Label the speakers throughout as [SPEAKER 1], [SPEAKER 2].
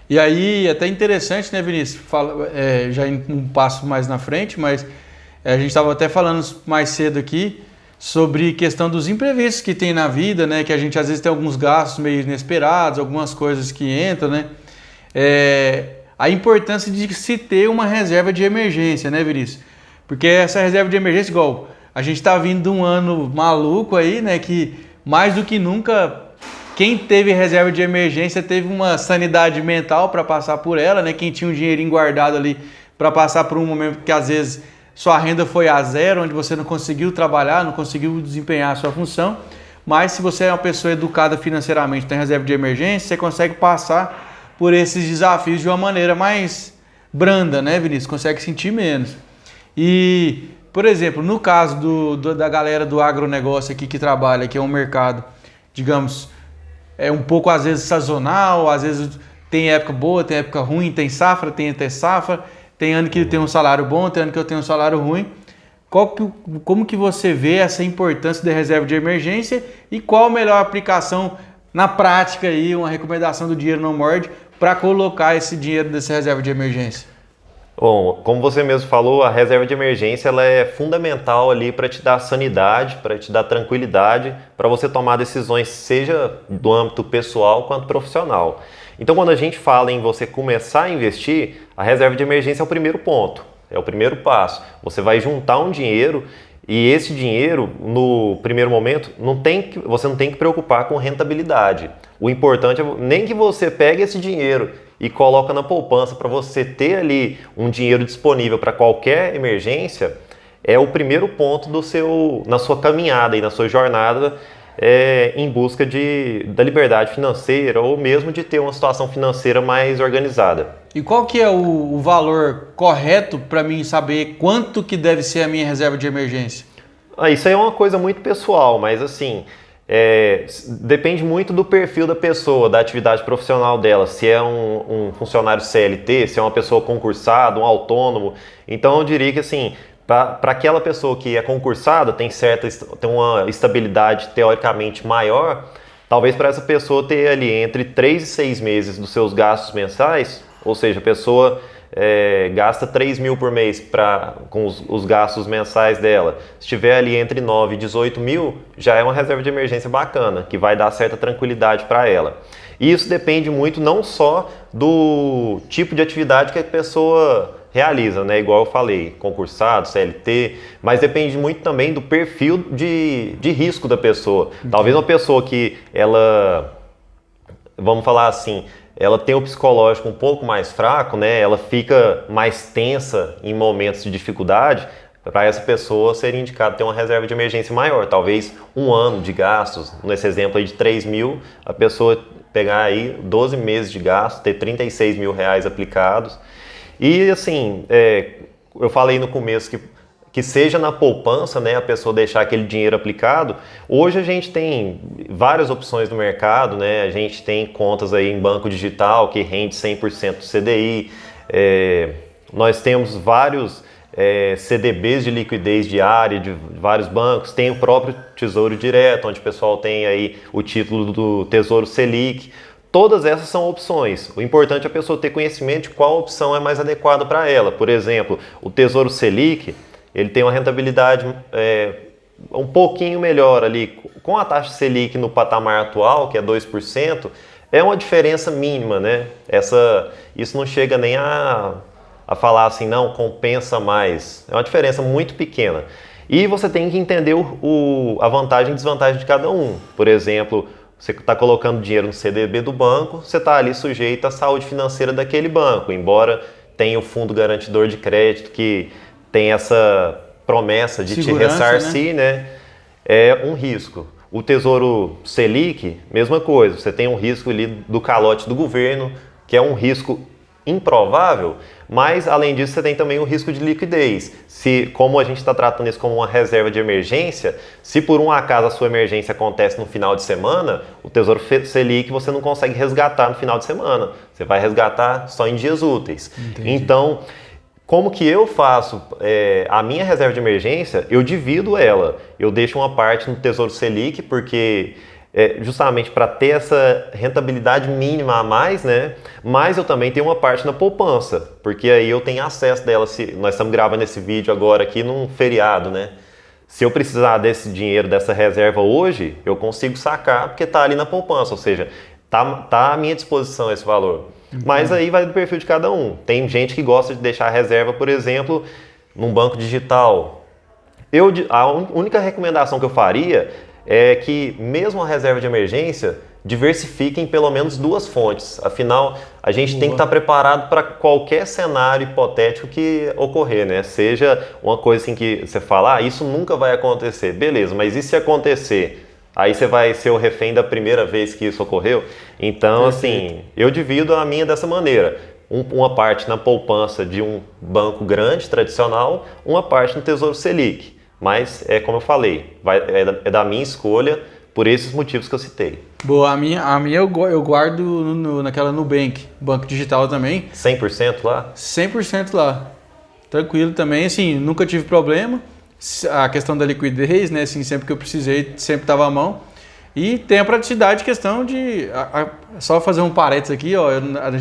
[SPEAKER 1] E aí, até interessante, né, Vinícius? Já em um passo mais na frente, mas a gente estava até falando mais cedo aqui sobre questão dos imprevistos que tem na vida, né? Que a gente às vezes tem alguns gastos meio inesperados, algumas coisas que entram, né? A importância de se ter uma reserva de emergência, né, Vinícius? Porque essa reserva de emergência, igual a gente está vindo de um ano maluco aí, né? Que mais do que nunca, quem teve reserva de emergência teve uma sanidade mental para passar por ela, né? Quem tinha um dinheirinho guardado ali para passar por um momento que às vezes sua renda foi a zero, onde você não conseguiu trabalhar, não conseguiu desempenhar a sua função. Mas se você é uma pessoa educada financeiramente, tem reserva de emergência, você consegue passar por esses desafios de uma maneira mais branda, né, Vinícius? Consegue sentir menos. E, por exemplo, no caso da galera do agronegócio aqui que trabalha, que é um mercado, digamos, é um pouco às vezes sazonal, às vezes tem época boa, tem época ruim, tem safra, tem até safra, tem ano que tem um salário bom, tem ano que eu tenho um salário ruim. Como que você vê essa importância da reserva de emergência e qual a melhor aplicação na prática aí, uma recomendação do Dinheiro Não Morde para colocar esse dinheiro dessa reserva de emergência?
[SPEAKER 2] Bom, como você mesmo falou, a reserva de emergência ela é fundamental ali para te dar sanidade, para te dar tranquilidade, para você tomar decisões, seja do âmbito pessoal quanto profissional. Então, quando a gente fala em você começar a investir, a reserva de emergência é o primeiro ponto, é o primeiro passo. Você vai juntar um dinheiro e esse dinheiro, no primeiro momento, você não tem que preocupar com rentabilidade. O importante é nem que você pegue esse dinheiro e coloca na poupança para você ter ali um dinheiro disponível para qualquer emergência, é o primeiro ponto na sua caminhada e na sua jornada em busca da liberdade financeira ou mesmo de ter uma situação financeira mais organizada.
[SPEAKER 1] E qual que é o valor correto para mim saber quanto que deve ser a minha reserva de emergência?
[SPEAKER 2] Isso aí é uma coisa muito pessoal, mas assim, depende muito do perfil da pessoa, da atividade profissional dela, se é um funcionário CLT, se é uma pessoa concursada, um autônomo. Então eu diria que assim, para aquela pessoa que é concursada, tem uma estabilidade teoricamente maior, talvez para essa pessoa ter ali entre 3 e 6 meses dos seus gastos mensais, ou seja, a pessoa gasta 3 mil por mês com os gastos mensais dela. Se tiver ali entre 9 e 18 mil, já é uma reserva de emergência bacana, que vai dar certa tranquilidade para ela. E isso depende muito não só do tipo de atividade que a pessoa realiza, né? Igual eu falei, concursado, CLT, mas depende muito também do perfil de risco da pessoa. Talvez uma pessoa que vamos falar assim, ela tem o psicológico um pouco mais fraco, né? Ela fica mais tensa em momentos de dificuldade. Para essa pessoa seria indicado ter uma reserva de emergência maior, talvez um ano de gastos. Nesse exemplo aí de 3 mil, a pessoa pegar aí 12 meses de gasto, ter 36 mil reais aplicados. E assim, eu falei no começo que seja na poupança, né, a pessoa deixar aquele dinheiro aplicado. Hoje a gente tem várias opções no mercado, né? A gente tem contas aí em banco digital que rende 100% do CDI. Nós temos vários CDBs de liquidez diária de vários bancos. Tem o próprio Tesouro Direto, onde o pessoal tem aí o título do Tesouro Selic. Todas essas são opções. O importante é a pessoa ter conhecimento de qual opção é mais adequada para ela. Por exemplo, o Tesouro Selic, ele tem uma rentabilidade um pouquinho melhor ali. Com a taxa Selic no patamar atual, que é 2%, é uma diferença mínima, né? Isso não chega nem a falar assim, não, compensa mais. É uma diferença muito pequena. E você tem que entender a vantagem e desvantagem de cada um. Por exemplo, você está colocando dinheiro no CDB do banco, você está ali sujeito à saúde financeira daquele banco, embora tenha o fundo garantidor de crédito que tem essa promessa de te ressarcir, né? É um risco. O Tesouro Selic, mesma coisa, você tem um risco ali do calote do governo, que é um risco improvável, mas além disso você tem também o risco de liquidez. Como a gente está tratando isso como uma reserva de emergência, se por um acaso a sua emergência acontece no final de semana, o Tesouro Selic você não consegue resgatar no final de semana, você vai resgatar só em dias úteis. Entendi. Então, como que eu faço a minha reserva de emergência? Eu divido ela, eu deixo uma parte no Tesouro Selic, porque justamente para ter essa rentabilidade mínima a mais, né? Mas eu também tenho uma parte na poupança, porque aí eu tenho acesso dela. Nós estamos gravando esse vídeo agora aqui num feriado, né? Se eu precisar desse dinheiro, dessa reserva hoje, eu consigo sacar porque está ali na poupança, ou seja, tá à minha disposição esse valor. Mas aí vai do perfil de cada um. Tem gente que gosta de deixar a reserva, por exemplo, num banco digital. A única recomendação que eu faria é que mesmo a reserva de emergência diversifique em pelo menos 2 fontes. Afinal, a gente tem que estar preparado para qualquer cenário hipotético que ocorrer, né? Seja uma coisa assim que você fala, isso nunca vai acontecer. Beleza, mas e se acontecer? Aí você vai ser o refém da primeira vez que isso ocorreu? Então, assim, eu divido a minha dessa maneira. Uma parte na poupança de um banco grande, tradicional, uma parte no Tesouro Selic. Mas, como eu falei, é da minha escolha por esses motivos que eu citei.
[SPEAKER 1] Boa, a minha eu guardo naquela Nubank, banco digital também.
[SPEAKER 2] 100% lá?
[SPEAKER 1] 100% lá. Tranquilo também, assim, nunca tive problema. A questão da liquidez, né, assim, sempre que eu precisei, sempre estava à mão. E tem a praticidade, questão de... só fazer um parênteses aqui, ó,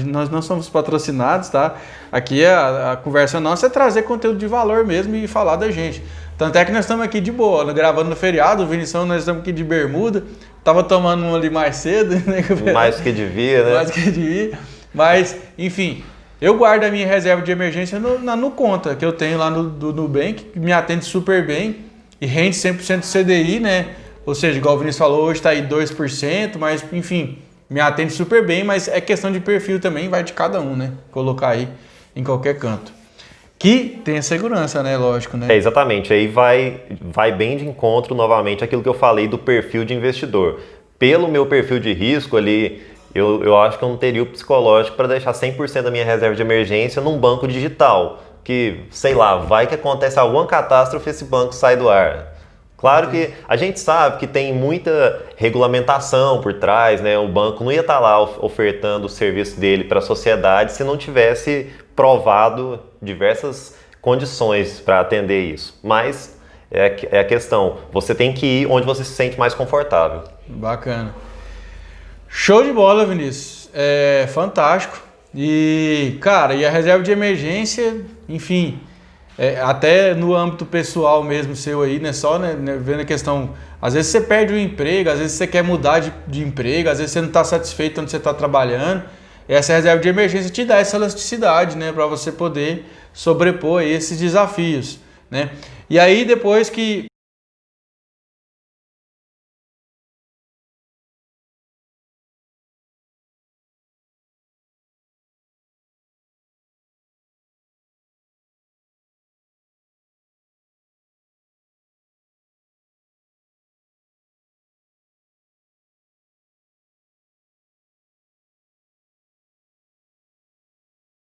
[SPEAKER 1] nós não somos patrocinados, tá? Aqui a conversa nossa é trazer conteúdo de valor mesmo e falar da gente. Tanto é que nós estamos aqui de boa, gravando no feriado, o Vinição, nós estamos aqui de bermuda, tava tomando um ali mais cedo, né?
[SPEAKER 2] Mais que devia, né?
[SPEAKER 1] Mais que devia, mas, enfim, eu guardo a minha reserva de emergência no conta, que eu tenho lá no Nubank, que me atende super bem e rende 100% CDI, né? Ou seja, igual o Vinícius falou, hoje está aí 2%, mas, enfim, me atende super bem, mas é questão de perfil também, vai de cada um, né? Colocar aí em qualquer canto. Que tem a segurança, né? Lógico, né?
[SPEAKER 2] Exatamente. Aí vai bem de encontro novamente aquilo que eu falei do perfil de investidor. Pelo meu perfil de risco ali, eu acho que eu não teria o psicológico para deixar 100% da minha reserva de emergência num banco digital. Que, sei lá, vai que acontece alguma catástrofe e esse banco sai do ar. Claro que a gente sabe que tem muita regulamentação por trás, né? O banco não ia estar lá ofertando o serviço dele para a sociedade se não tivesse provado diversas condições para atender isso. Mas é a questão, você tem que ir onde você se sente mais confortável.
[SPEAKER 1] Bacana. Show de bola, Vinícius. É fantástico. E, cara, e a reserva de emergência, enfim... até no âmbito pessoal mesmo seu aí, né? Só né, vendo a questão... Às vezes você perde o emprego, às vezes você quer mudar de emprego, às vezes você não está satisfeito onde você está trabalhando. Essa reserva de emergência te dá essa elasticidade, né? Para você poder sobrepor esses desafios, né? E aí depois que